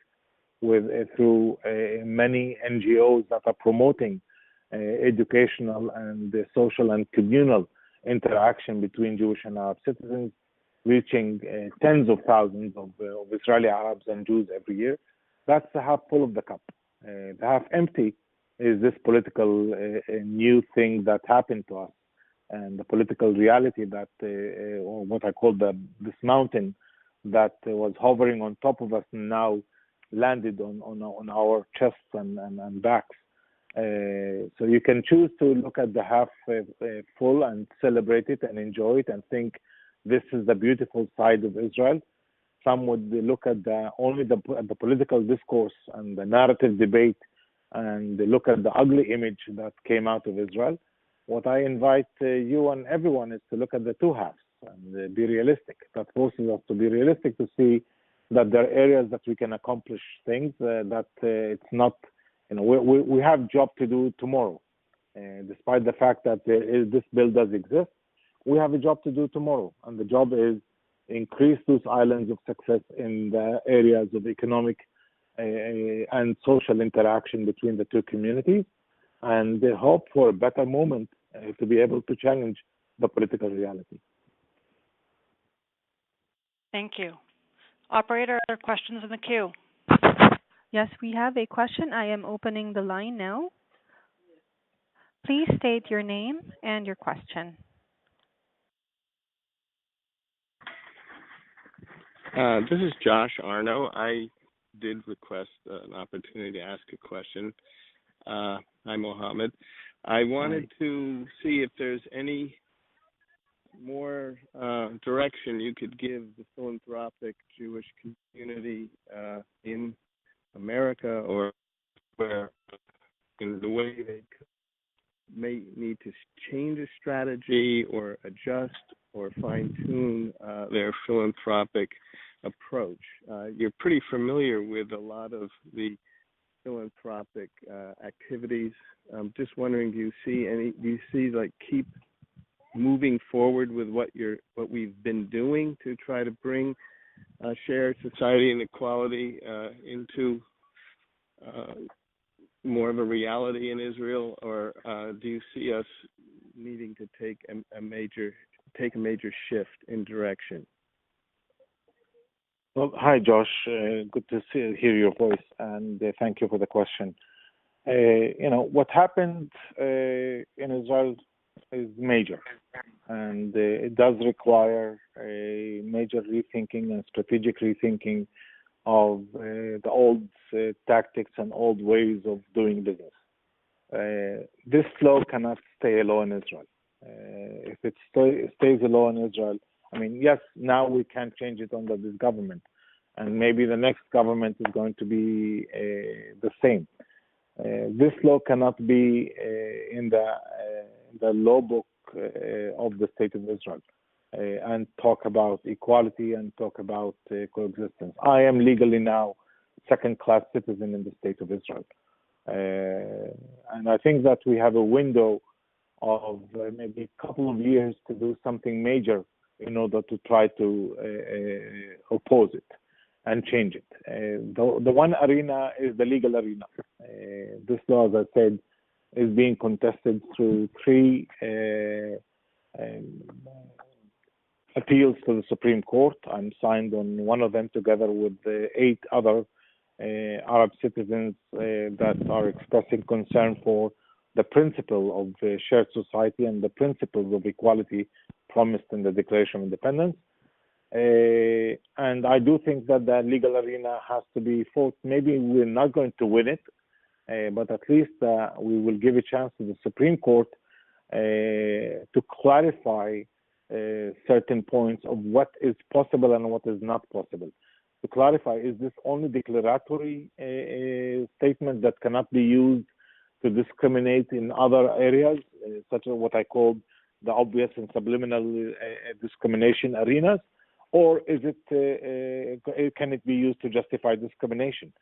through many NGOs that are promoting educational and social and communal interaction between Jewish and Arab citizens, reaching tens of thousands of Israeli Arabs and Jews every year. That's the half full of the cup. The half empty is this political new thing that happened to us, and the political reality that, or what I call this mountain that was hovering on top of us, now landed on our chests and backs. So you can choose to look at the half full and celebrate it and enjoy it and think this is the beautiful side of Israel. Some would look at only the political discourse and the narrative debate, and they look at the ugly image that came out of Israel. What I invite you and everyone is to look at the two halves and be realistic. That forces us to be realistic, to see that there are areas that we can accomplish things, that it's not, we have job to do tomorrow. Despite the fact that this bill does exist, we have a job to do tomorrow. And the job is increase those islands of success in the areas of economic and social interaction between the two communities, and they hope for a better moment to be able to challenge the political reality. Thank you. Operator, are there questions in the queue? Yes, we have a question. I am opening the line now. Please state your name and your question. This is Josh Arno. I did request an opportunity to ask a question. Hi, Mohammed. I wanted to see if there's any more direction you could give the philanthropic Jewish community in America, or where in the way they may need to change a strategy or adjust or fine-tune their philanthropic approach. You're pretty familiar with a lot of the philanthropic activities. I'm just wondering, do you see like keep moving forward with what we've been doing to try to bring shared society and equality into more of a reality in Israel, or do you see us needing to take a major shift in direction? Well, hi, Josh. Good to hear your voice, and thank you for the question. What happened in Israel is major, and it does require a major rethinking and strategic rethinking of the old tactics and old ways of doing business. This law cannot stay a law in Israel. If it stays a law in Israel, I mean, yes, now we can't change it under this government, and maybe the next government is going to be the same. This law cannot be in the law book of the state of Israel and talk about equality and talk about coexistence. I am legally now second-class citizen in the state of Israel. And I think that we have a window of maybe a couple of years to do something major in order to try to oppose it and change it. The one arena is the legal arena. This law, as I said, is being contested through three appeals to the Supreme Court. I'm signed on one of them together with 8 other Arab citizens that are expressing concern for the principle of shared society and the principles of equality promised in the Declaration of Independence. And I do think that the legal arena has to be fought. Maybe we're not going to win it, but at least we will give a chance to the Supreme Court to clarify certain points of what is possible and what is not possible. To clarify, is this only declaratory statement that cannot be used to discriminate in other areas, such as what I call the obvious and subliminal discrimination arenas, or is it can it be used to justify discrimination?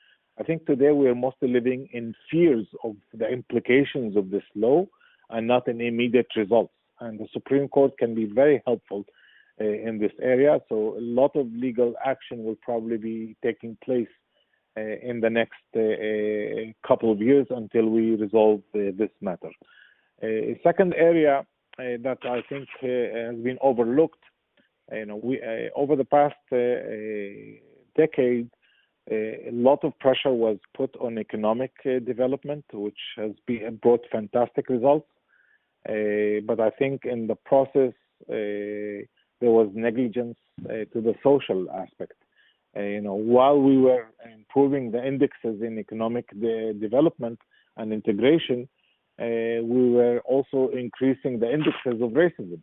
I think today we are mostly living in fears of the implications of this law and not in immediate results. And the Supreme Court can be very helpful in this area. So a lot of legal action will probably be taking place in the next couple of years until we resolve this matter. A second area that I think has been overlooked, over the past decade, a lot of pressure was put on economic development, which has brought fantastic results. But I think in the process, there was negligence to the social aspect. While we were improving the indexes in economic development and integration, we were also increasing the indexes of racism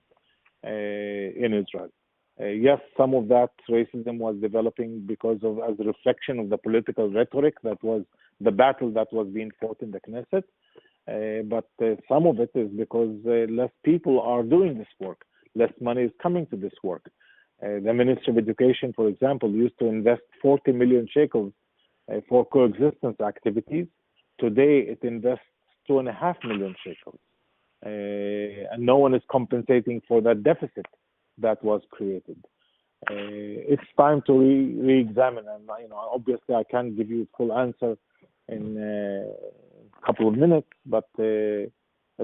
in Israel. Yes, some of that racism was developing because of as a reflection of the political rhetoric that was the battle that was being fought in the Knesset. But some of it is because less people are doing this work. Less money is coming to this work. The Ministry of Education, for example, used to invest 40 million shekels for coexistence activities. Today, it invests 2.5 million shekels. And no one is compensating for that deficit that was created. It's time to re-examine. And obviously, I can't give you a full answer in a couple of minutes, but a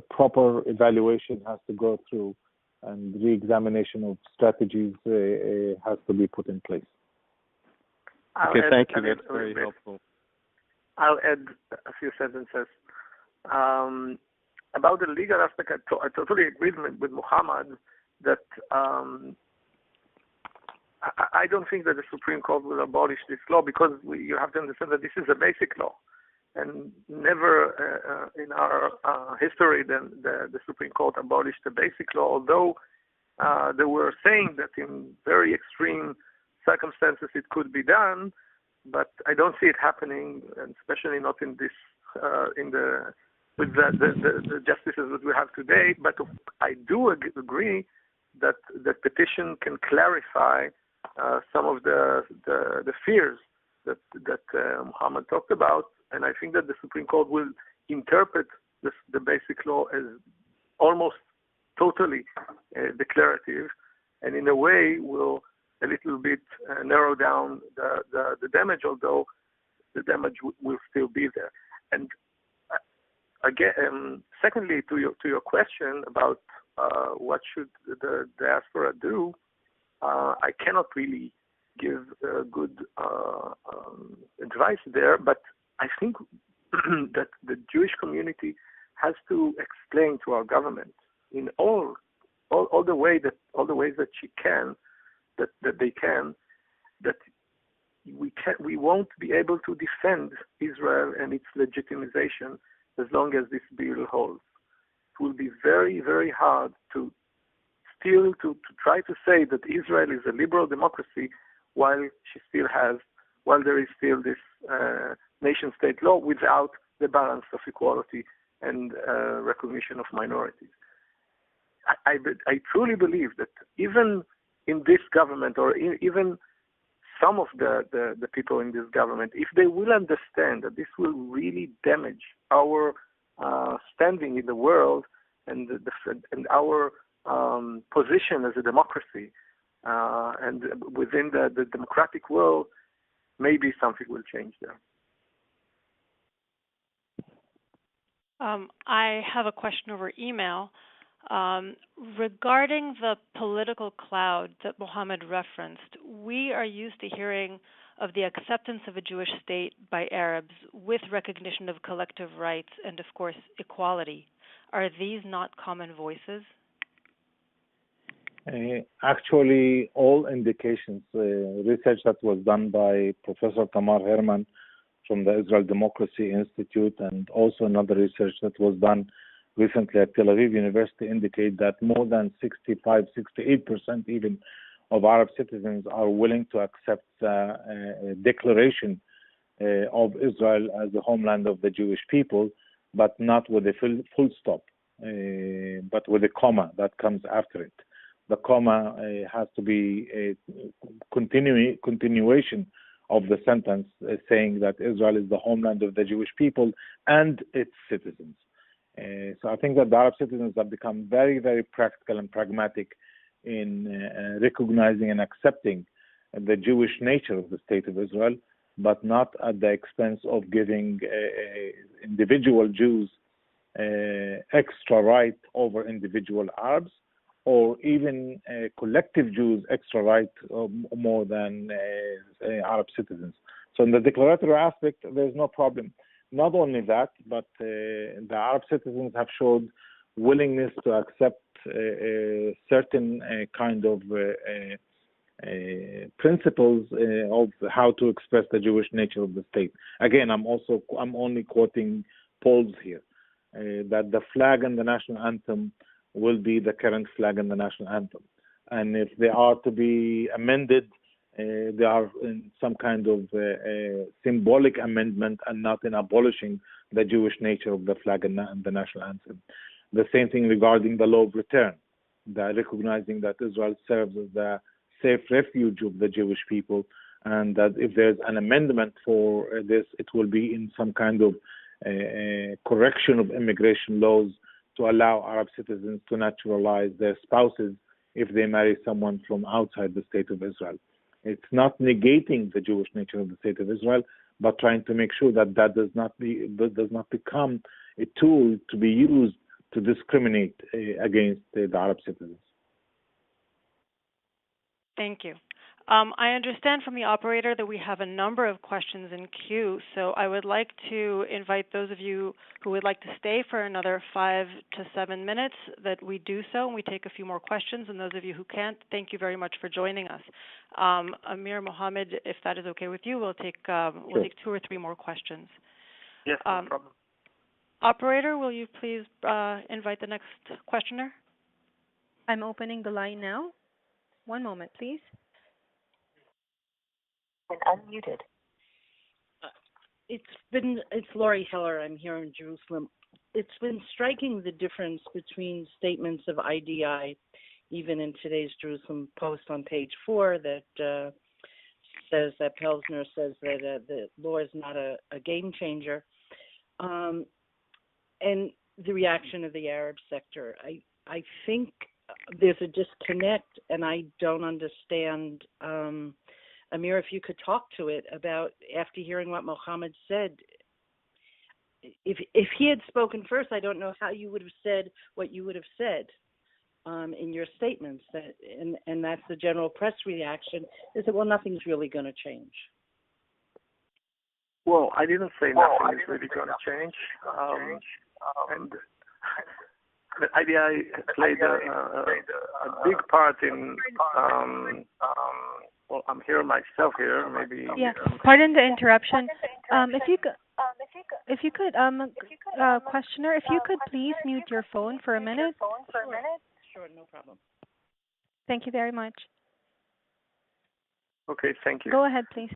proper evaluation has to go through, and re-examination of strategies has to be put in place. Okay, thank you. That's very helpful. I'll add a few sentences. About the legal aspect, I totally agree with Muhammad that I don't think that the Supreme Court will abolish this law, because you have to understand that this is a basic law. And never in our history then the Supreme Court abolished the basic law, although they were saying that in very extreme circumstances it could be done, but I don't see it happening, and especially not in this with the justices that we have today. But I do agree that the petition can clarify some of the fears that Muhammad talked about, and I think that the Supreme Court will interpret the basic law as almost totally declarative, and in a way will a little bit narrow down the damage, although the damage will still be there. And again, secondly, to your question about what should the diaspora do, I cannot really give good advice there, but I think that the Jewish community has to explain to our government in all the ways that she can, that they can, that we won't be able to defend Israel and its legitimization as long as this bill holds. It will be very, very hard to try to say that Israel is a liberal democracy while there is still this nation-state law without the balance of equality and recognition of minorities. I truly believe that even in this government, or even some of the people in this government, if they will understand that this will really damage our standing in the world and our position as a democracy and within the democratic world, maybe something will change there. I have a question over email. Regarding the political cloud that Mohammed referenced, we are used to hearing of the acceptance of a Jewish state by Arabs with recognition of collective rights and, of course, equality. Are these not common voices? Actually, all indications, research that was done by Professor Tamar Herman from the Israel Democracy Institute, and also another research that was done recently at Tel Aviv University, indicate that more than 65, 68% even of Arab citizens are willing to accept a declaration of Israel as the homeland of the Jewish people, but not with a full stop, but with a comma that comes after it. The comma has to be a continuation of the sentence saying that Israel is the homeland of the Jewish people and its citizens. So I think that the Arab citizens have become very, very practical and pragmatic in recognizing and accepting the Jewish nature of the state of Israel, but not at the expense of giving individual Jews extra right over individual Arabs, or even collective Jews extra right more than Arab citizens. So in the declaratory aspect, there's no problem. Not only that, but the Arab citizens have showed willingness to accept certain kind of principles of how to express the Jewish nature of the state. Again, I'm only quoting polls here, that the flag and the national anthem will be the current flag and the national anthem. And if they are to be amended, they are in some kind of symbolic amendment and not in abolishing the Jewish nature of the flag and the national anthem. The same thing regarding the law of return, recognizing that Israel serves as the safe refuge of the Jewish people, and that if there's an amendment for this, it will be in some kind of correction of immigration laws to allow Arab citizens to naturalize their spouses if they marry someone from outside the state of Israel. It's not negating the Jewish nature of the state of Israel, but trying to make sure that does not become a tool to be used to discriminate against the Arab citizens. Thank you. I understand from the operator that we have a number of questions in queue, so I would like to invite those of you who would like to stay for another 5 to 7 minutes that we do so, and we take a few more questions. And those of you who can't, thank you very much for joining us. Amir, Mohammed, if that is okay with you, we'll take 2 or 3 more questions. Yes, no problem. Operator, will you please invite the next questioner? I'm opening the line now. One moment, please. And unmuted. It's Lori Heller. I'm here in Jerusalem. It's been striking the difference between statements of IDI even in today's Jerusalem Post on page 4 that says that Pelsner says that the law is not a game changer. And the reaction of the Arab sector. I think there's a disconnect, and I don't understand. Amir, if you could talk to it about, after hearing what Mohammed said, if he had spoken first, I don't know how you would have said what you would have said in your statements. And that's the general press reaction, is that, well, nothing's really going to change. Well, I didn't say nothing is really going to change. And the IDI played a big part in, well, I'm here myself here, maybe. Yeah, pardon the interruption. If you could, questioner, if you could please mute your phone for a minute. Sure, no problem. Thank you very much. Okay, thank you. Go ahead, please.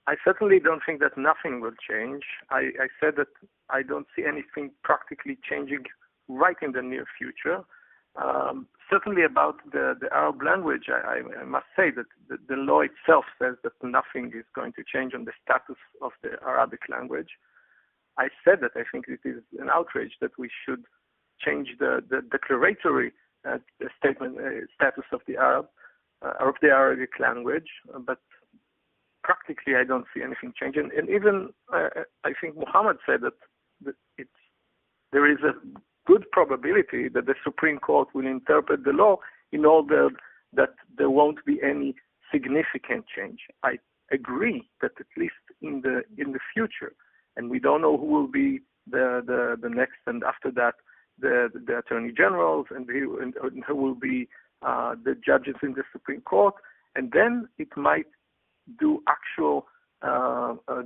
I certainly don't think that nothing will change. I said that I don't see anything practically changing right in the near future. Certainly about the Arab language, I must say that the law itself says that nothing is going to change on the status of the Arabic language. I said that I think it is an outrage that we should change the declaratory status of the Arabic language, but practically I don't see anything changing. And even I think Muhammad said that there is a good probability that the Supreme Court will interpret the law in order that there won't be any significant change. I agree that at least in the future, and we don't know who will be the next, and after that the attorney generals, and who will be the judges in the Supreme Court, and then it might do actual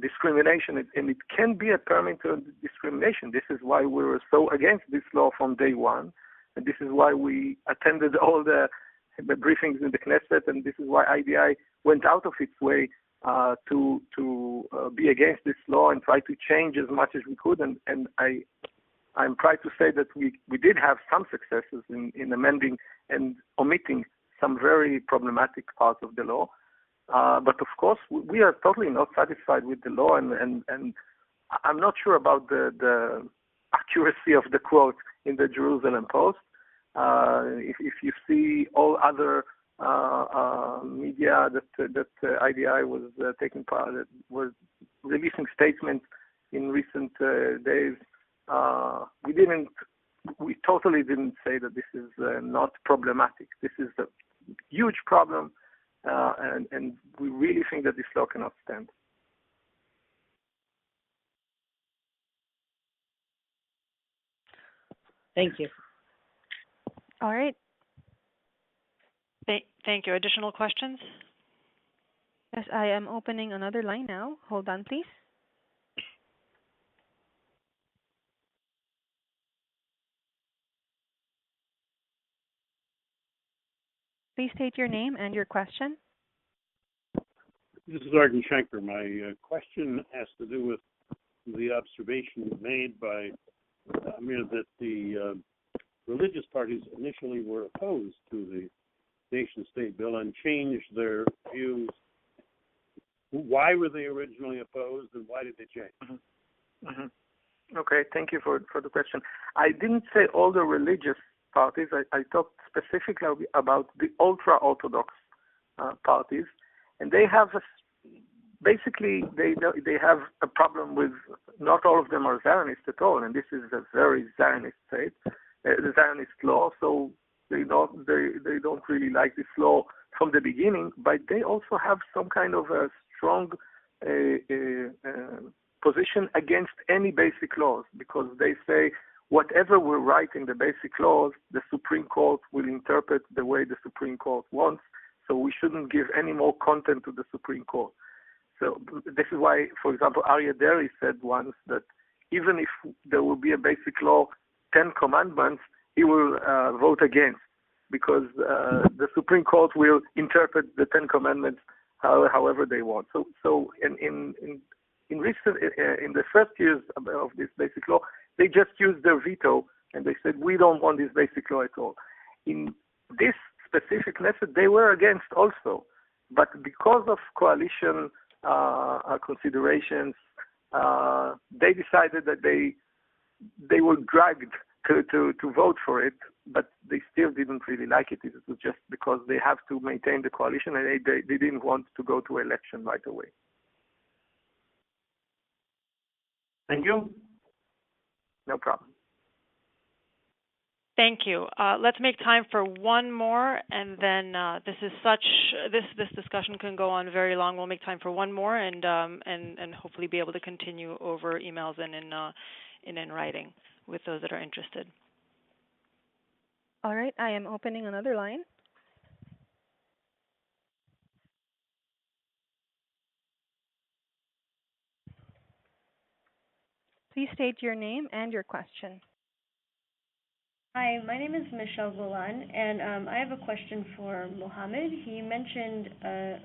discrimination, and it can be a permanent discrimination. This is why we were so against this law from day one, and this is why we attended all the briefings in the Knesset, and this is why IDI went out of its way to be against this law and try to change as much as we could. And I'm proud to say that we did have some successes in amending and omitting some very problematic parts of the law. But of course, we are totally not satisfied with the law, and I'm not sure about the accuracy of the quote in the Jerusalem Post. If you see all other media that IDI was taking part, was releasing statements in recent days, we totally didn't say that this is not problematic. This is a huge problem. And we really think that this law cannot stand. Thank you. All right. Thank you. Additional questions? Yes, I am opening another line now. Hold on, please. Please state your name and your question. This is Arden Shanker. My question has to do with the observation made by Amir that the religious parties initially were opposed to the nation-state bill and changed their views. Why were they originally opposed, and why did they change? Mm-hmm. Mm-hmm. Okay, thank you for the question. I didn't say all the religious parties. I talked specifically about the ultra-Orthodox parties, and they have basically they have a problem with, not all of them are Zionists at all, and this is a very Zionist state, the Zionist law. So they don't really like this law from the beginning, but they also have some kind of a strong position against any basic laws, because they say whatever we write in the basic laws, the Supreme Court will interpret the way the Supreme Court wants, so we shouldn't give any more content to the Supreme Court. So this is why, for example, Aryeh Deri said once that even if there will be a basic law, 10 commandments, he will vote against, because the Supreme Court will interpret the 10 commandments however they want. So in the first years of this basic law, they just used their veto and they said, we don't want this basic law at all. In this specific Knesset, they were against also. But because of coalition considerations, they decided that they were dragged to vote for it, but they still didn't really like it. It was just because they have to maintain the coalition, and they didn't want to go to election right away. Thank you. No problem. Thank you. Let's make time for one more, and then this discussion can go on very long. We'll make time for one more, and hopefully be able to continue over emails and in writing with those that are interested. All right, I am opening another line. Please state your name and your question. Hi, my name is Michelle Golan, and I have a question for Mohammed. He mentioned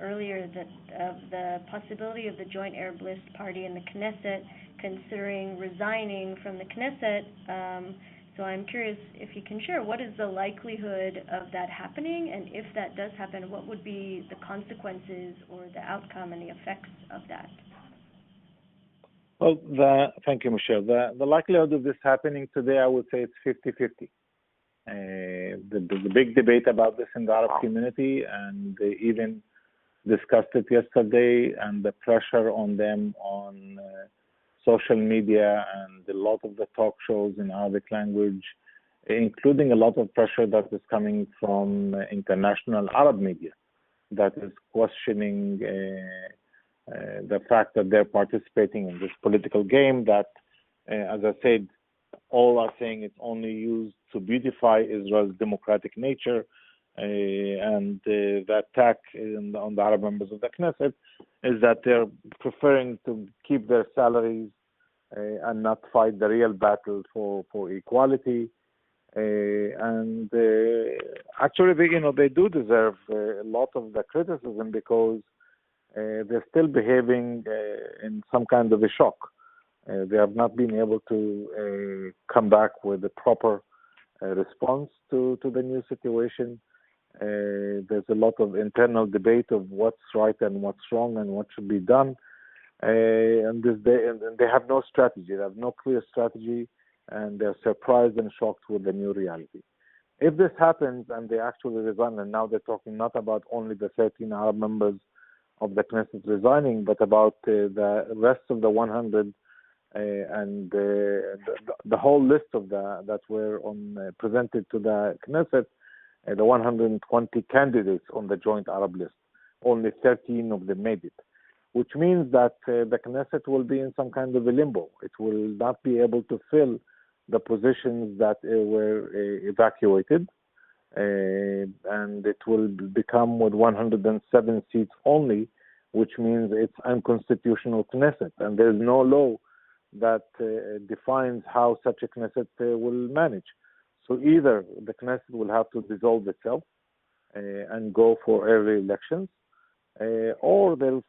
earlier that the possibility of the Joint Arab List Party in the Knesset considering resigning from the Knesset. So I'm curious if you can share what is the likelihood of that happening, and if that does happen, what would be the consequences or the outcome and the effects of that? Well, thank you, Michelle. The likelihood of this happening today, I would say it's 50-50. The big debate about this in the Arab community, and they even discussed it yesterday, and the pressure on them on social media and a lot of the talk shows in Arabic language, including a lot of pressure that is coming from international Arab media that is questioning the fact that they're participating in this political game that, as I said, all are saying it's only used to beautify Israel's democratic nature, and the attack on the Arab members of the Knesset is that they're preferring to keep their salaries and not fight the real battle for equality. Actually, they do deserve a lot of the criticism because they're still behaving in some kind of a shock. They have not been able to come back with a proper response to the new situation. There's a lot of internal debate of what's right and what's wrong and what should be done. And they have no strategy. They have no clear strategy, and they're surprised and shocked with the new reality. If this happens and they actually resign, and now they're talking not about only the 13 Arab members of the Knesset resigning, but about the rest of the 100 and the whole list of that were presented to the Knesset, the 120 candidates on the Joint Arab List. Only 13 of them made it, which means that the Knesset will be in some kind of a limbo. It will not be able to fill the positions that were evacuated, and it will become with 107 seats only, which means it's unconstitutional Knesset, and there's no law that defines how such a Knesset will manage. So either the Knesset will have to dissolve itself and go for early elections, or they'll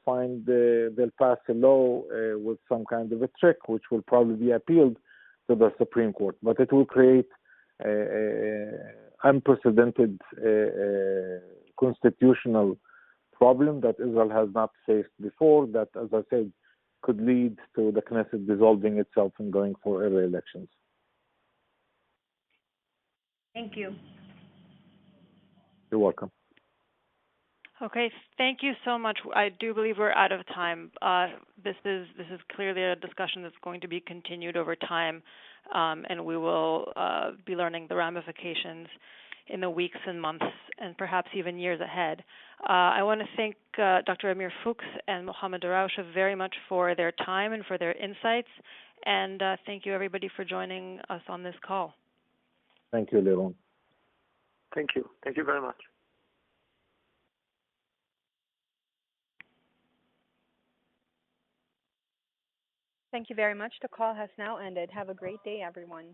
pass a law with some kind of a trick, which will probably be appealed to the Supreme Court. But it will create unprecedented constitutional problem that Israel has not faced before, that, as I said, could lead to the Knesset dissolving itself and going for early elections. Thank you. You're welcome. Okay, thank you so much. I do believe we're out of time. This is clearly a discussion that's going to be continued over time, and we will be learning the ramifications in the weeks and months and perhaps even years ahead. I want to thank Dr. Amir Fuchs and Mohammed Darawshe very much for their time and for their insights, and thank you everybody for joining us on this call. Thank you, Liron. Thank you. Thank you very much. Thank you very much. The call has now ended. Have a great day, everyone.